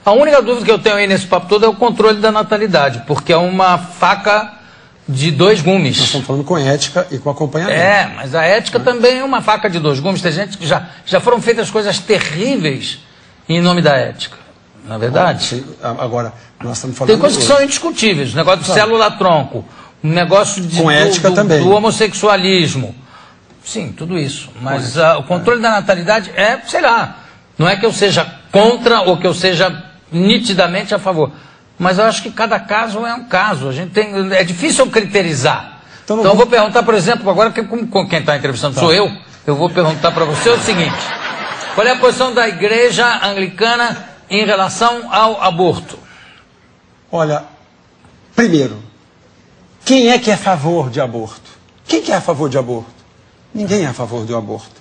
A única dúvida que eu tenho aí nesse papo todo é o controle da natalidade, porque é uma faca de dois gumes. Nós estamos falando com ética e com acompanhamento. É, mas a ética também é uma faca de dois gumes. Tem gente que já foram feitas coisas terríveis em nome da ética, na verdade. Agora, nós estamos falando... Tem coisas que são indiscutíveis, o negócio de célula-tronco, o negócio com ética também. Do homossexualismo. Sim, tudo isso. Mas o controle da natalidade é, sei lá, não é que eu seja contra ou que eu seja nitidamente a favor. Mas eu acho que cada caso é um caso. É difícil criterizar. Então eu vou perguntar, por exemplo, agora que quem está entrevistando sou eu vou perguntar para você o seguinte: qual é a posição da igreja anglicana em relação ao aborto? Olha, primeiro, quem é que é a favor de aborto? Quem que é a favor de aborto? Ninguém é a favor do aborto.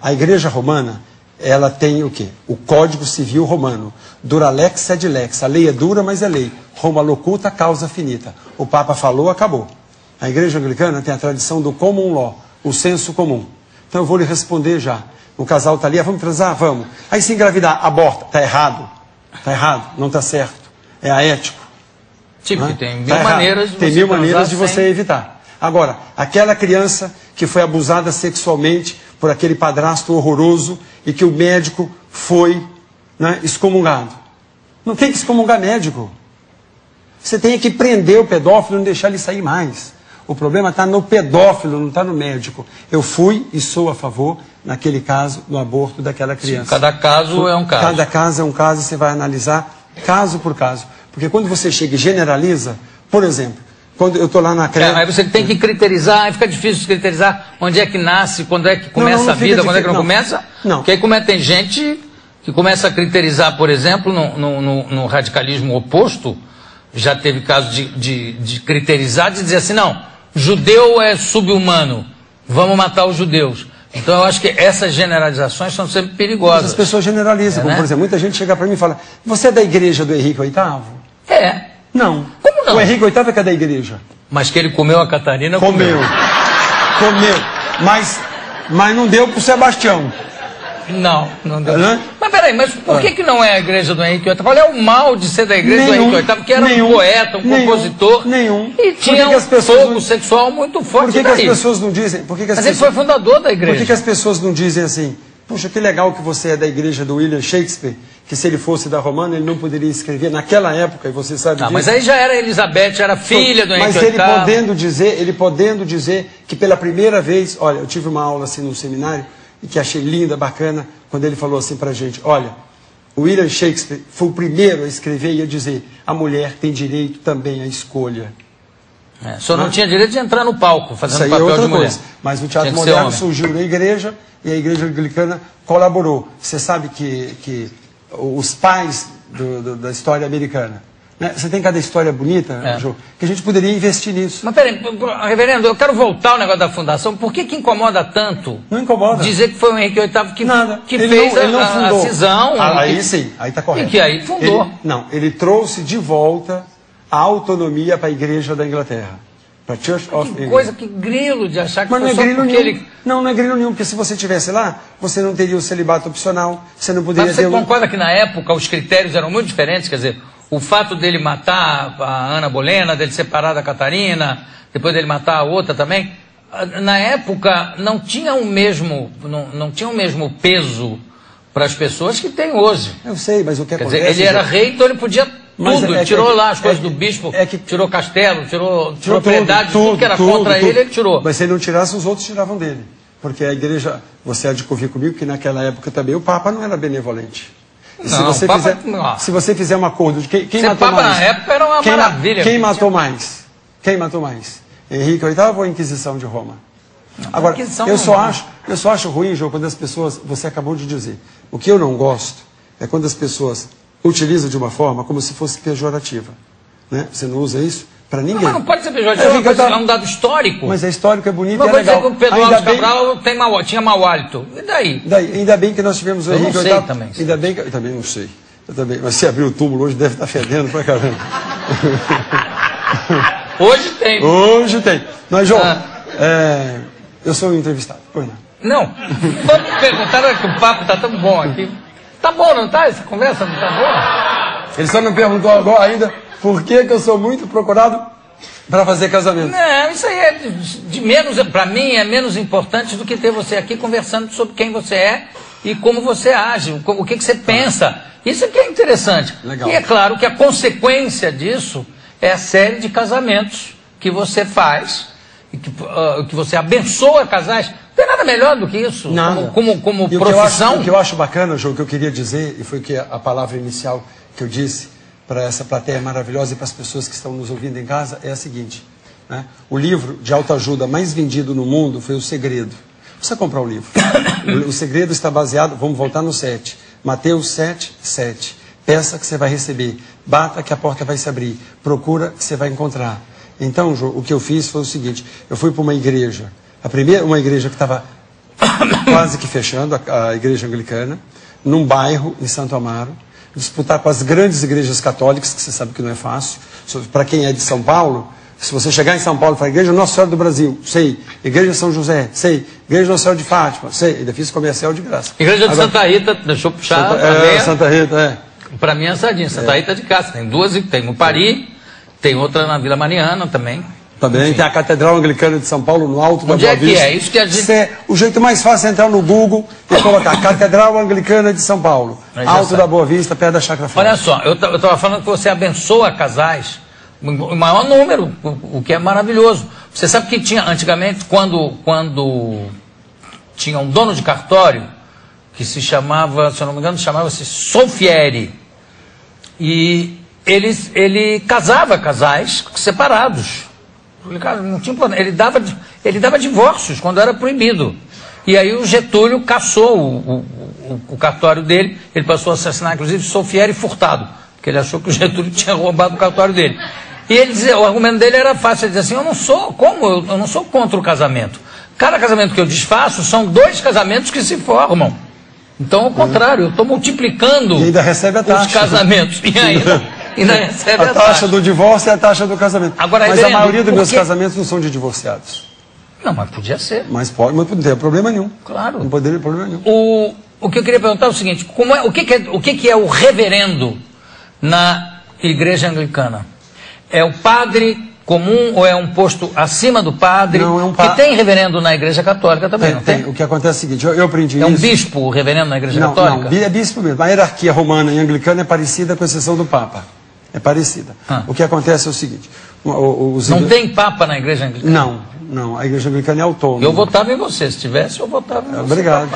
A igreja romana, ela tem o quê? O Código Civil Romano. Dura lex sed lex. A lei é dura, mas é lei. Roma locuta, causa finita. O Papa falou, acabou. A igreja anglicana tem a tradição do common law, o senso comum. Então eu vou lhe responder já. O casal está ali, vamos transar? Vamos. Aí se engravidar, aborta. Está errado. Está errado, não está certo. É aético. Tipo, que tem mil maneiras de tem mil maneiras de você evitar. Agora, aquela criança que foi abusada sexualmente por aquele padrasto horroroso e que o médico foi excomungado. Não tem que excomungar médico. Você tem que prender o pedófilo e não deixar ele sair mais. O problema está no pedófilo, não está no médico. Eu fui e sou a favor, naquele caso, do aborto daquela criança. Sim, cada caso é um caso. Cada caso é um caso e você vai analisar caso por caso. Porque quando você chega e generaliza, por exemplo, quando eu estou lá na creche... Aí você tem que criterizar, aí fica difícil de criterizar onde é que nasce, quando é que começa a vida, quando é que não começa. Não. Porque aí tem gente que começa a criterizar, por exemplo, no radicalismo oposto, já teve caso de criterizar, de dizer assim, não, judeu é sub-humano, vamos matar os judeus. Então eu acho que essas generalizações são sempre perigosas. Mas as pessoas generalizam, como por exemplo, muita gente chega para mim e fala, você é da igreja do Henrique VIII? É. Não. Como não? O Henrique VIII é que é da igreja. Mas que ele comeu a Catarina, comeu. Mas não deu pro Sebastião. Não deu. Mas peraí, mas por que não é a igreja do Henrique VIII? Qual é o mal de ser da igreja do Henrique VIII? Porque era um poeta, um compositor. E tinha um fogo sexual muito forte. Por que as pessoas não dizem? Mas ele foi fundador da igreja. Por que as pessoas não dizem assim, puxa, que legal que você é da igreja do William Shakespeare, que se ele fosse da romana, ele não poderia escrever naquela época, e você sabe disso. Mas aí já era Elizabeth, era filha do Henrique VIII. Mas ele podendo dizer que pela primeira vez, olha, eu tive uma aula assim no seminário, e que achei linda, bacana, quando ele falou assim pra gente, olha, o William Shakespeare foi o primeiro a escrever e a dizer, a mulher tem direito também à escolha. Só não tinha direito de entrar no palco, fazendo papel de mulher. Mas o teatro moderno surgiu na igreja, e a igreja anglicana colaborou. Você sabe que os pais da história americana, você tem cada história bonita, Jô, que a gente poderia investir nisso. Mas peraí, reverendo, eu quero voltar ao negócio da fundação. Por que incomoda tanto? Não incomoda. Dizer que foi o Henrique VIII que fez a cisão. Aí sim, aí está correto. E que aí fundou. Ele trouxe de volta a autonomia para a igreja da Inglaterra. Para Church of England. Coisa que grilo de achar que mas foi não é grilo nenhum. ele... Não é grilo nenhum, porque se você estivesse lá, você não teria o celibato opcional, você não poderia ter... Mas você concorda que na época os critérios eram muito diferentes? Quer dizer, o fato dele matar a Ana Bolena, dele separar da Catarina, depois dele matar a outra também, na época não tinha o mesmo peso para as pessoas que tem hoje. Eu sei, mas o que acontece... Quer dizer, ele era rei, então ele podia tudo, tirou lá as coisas do bispo, tirou castelo, tirou propriedade, tudo que era contra ele tirou. Mas se ele não tirasse, os outros tiravam dele. Porque a igreja, você há de convir comigo, que naquela época também o Papa não era benevolente. Não, se você fizer um acordo de quem matou Papa mais? Na época era uma maravilha. Quem matou mais? Quem matou mais? Henrique VIII ou a Inquisição de Roma? Agora, eu só acho ruim, João, quando as pessoas, você acabou de dizer, o que eu não gosto é quando as pessoas utilizam de uma forma como se fosse pejorativa. Né? Você não usa isso para ninguém. Mas não pode ser pejorativo, é um dado histórico. Mas é histórico, é bonito, é legal. Dizer que o Pedro Alves Cabral tinha mau hálito. E daí? Ainda bem que nós tivemos o Henrique VIII. Também. Ainda bem que eu também não sei. Mas se abrir o túmulo hoje deve estar fedendo pra caramba. Hoje tem. Hoje tem. Mas, João, eu sou um entrevistado. Pois não. Vamos perguntar que o papo está tão bom aqui. Tá bom, não tá? Essa conversa não tá boa? Ele só me perguntou agora ainda por que eu sou muito procurado para fazer casamento. Não, isso aí é de menos, para mim é menos importante do que ter você aqui conversando sobre quem você é e como você age, o que você pensa. Isso aqui é interessante. Legal. E é claro que a consequência disso é a série de casamentos que você faz, e que você abençoa casais. Não tem nada melhor do que isso, como profissão. O que eu acho bacana, João, que eu queria dizer, e foi que a palavra inicial que eu disse para essa plateia maravilhosa e para as pessoas que estão nos ouvindo em casa, é a seguinte, né? O livro de autoajuda mais vendido no mundo foi O Segredo. Precisa comprar o livro. O Segredo está baseado, vamos voltar no 7. Mateus 7, 7. Peça que você vai receber. Bata que a porta vai se abrir. Procura que você vai encontrar. Então, João, o que eu fiz foi o seguinte. Eu fui para uma igreja. Uma igreja que estava quase que fechando, a igreja anglicana, num bairro em Santo Amaro. Disputar com as grandes igrejas católicas, que você sabe que não é fácil. Para quem é de São Paulo, se você chegar em São Paulo e falar, Igreja Nossa Senhora do Brasil, sei. Igreja São José, sei. Igreja Nossa Senhora de Fátima, sei. Ainda fiz comercial de graça. Igreja de Santa Rita, deixa eu puxar. Santa Rita, é. Para mim é Sardinha. Santa Rita de casa. Tem duas, tem no Paris, tem outra na Vila Mariana também. Também tem a Catedral Anglicana de São Paulo, no alto da Boa Vista. Onde é que é? Isso que a gente... O jeito mais fácil é entrar no Google e colocar Catedral Anglicana de São Paulo, alto da Boa Vista, perto da Chácara Forte. Olha só, eu estava falando que você abençoa casais, o maior número, o que é maravilhoso. Você sabe que tinha, antigamente, quando tinha um dono de cartório, que se chamava, se eu não me engano, chamava-se Solfieri, e ele casava casais separados. Não tinha plano. Ele dava divórcios quando era proibido. E aí o Getúlio cassou o cartório dele. Ele passou a assassinar, inclusive, Solfieri Furtado, porque ele achou que o Getúlio tinha roubado o cartório dele. E ele dizia, o argumento dele era fácil. Ele dizia assim, eu não sou contra o casamento. Cada casamento que eu desfaço são 2 casamentos que se formam. Então, ao contrário, eu estou multiplicando e ainda recebe a taxa, os casamentos. E ainda recebe a taxa do divórcio e a taxa do casamento. Agora, mas a maioria dos meus casamentos não são de divorciados. Não, mas podia ser. Mas pode, mas não tem problema nenhum. Claro. Não poderia ter problema nenhum. O que eu queria perguntar é o seguinte, o que é o reverendo na igreja anglicana? É o padre comum ou é um posto acima do padre? Não, é um que tem reverendo na igreja católica também, não tem? O que acontece é o seguinte, eu aprendi isso. É um bispo o reverendo na igreja católica? Não, é bispo mesmo. A hierarquia romana e anglicana é parecida com exceção do Papa. É parecida. O que acontece é o seguinte... Não tem Papa na igreja anglicana? Não. A igreja anglicana é autônoma. Eu votava em você. Se tivesse, eu votava em você. Obrigado.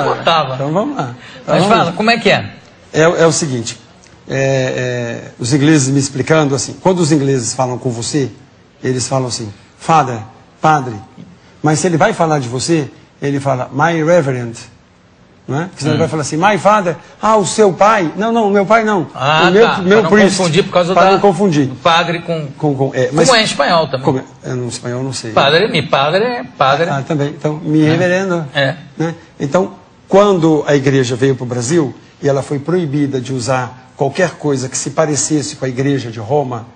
Votava. Então vamos lá. Mas fala, como é que é? É o seguinte... os ingleses me explicando assim, quando os ingleses falam com você, eles falam assim, Father, padre, mas se ele vai falar de você, ele fala, my reverend, não é? Porque senão ele vai falar assim, my father, o seu pai, não, meu pai não, meu priest, confundir por causa não confundir. do padre com mas, como é em espanhol também. No espanhol eu não sei. Padre é padre. Também, então, mi reverendo. Né? Então, quando a igreja veio para o Brasil, e ela foi proibida de usar qualquer coisa que se parecesse com a igreja de Roma,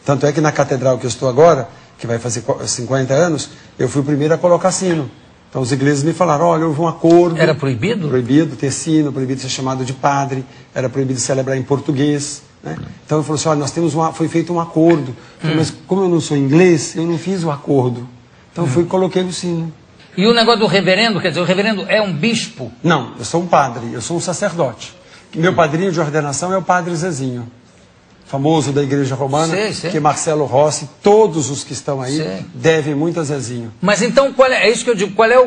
tanto é que na catedral que eu estou agora, que vai fazer 50 anos, eu fui o primeiro a colocar sino. Então os ingleses me falaram, olha, houve um acordo. Era proibido? Proibido ter sino, proibido ser chamado de padre, era proibido celebrar em português. Né? Então eu falei assim, olha, foi feito um acordo. Falei, mas como eu não sou inglês, eu não fiz o acordo. Então eu fui e coloquei o sino. E o negócio do reverendo, quer dizer, o reverendo é um bispo? Não, eu sou um padre, eu sou um sacerdote. Meu padrinho de ordenação é o padre Zezinho, famoso da igreja romana, que Marcelo Rossi, todos os que estão aí, devem muito a Zezinho. Mas então, é isso que eu digo, qual é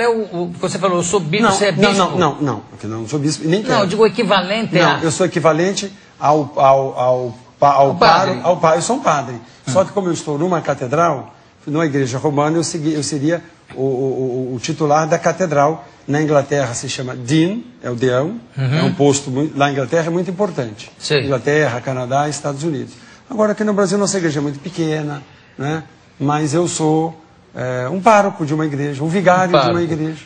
o que você falou, eu sou bispo, você é bispo? Não, porque eu não sou bispo, nem quero. Não, eu digo equivalente eu sou equivalente ao padre. Eu sou um padre, só que como eu estou numa catedral, numa igreja romana, eu seria o titular da catedral. Na Inglaterra se chama Dean, é o deão, é um posto, lá na Inglaterra é muito importante. Inglaterra, Canadá, Estados Unidos. Agora aqui no Brasil nossa igreja é muito pequena, né? Mas eu sou um pároco de uma igreja, um vigário de uma igreja.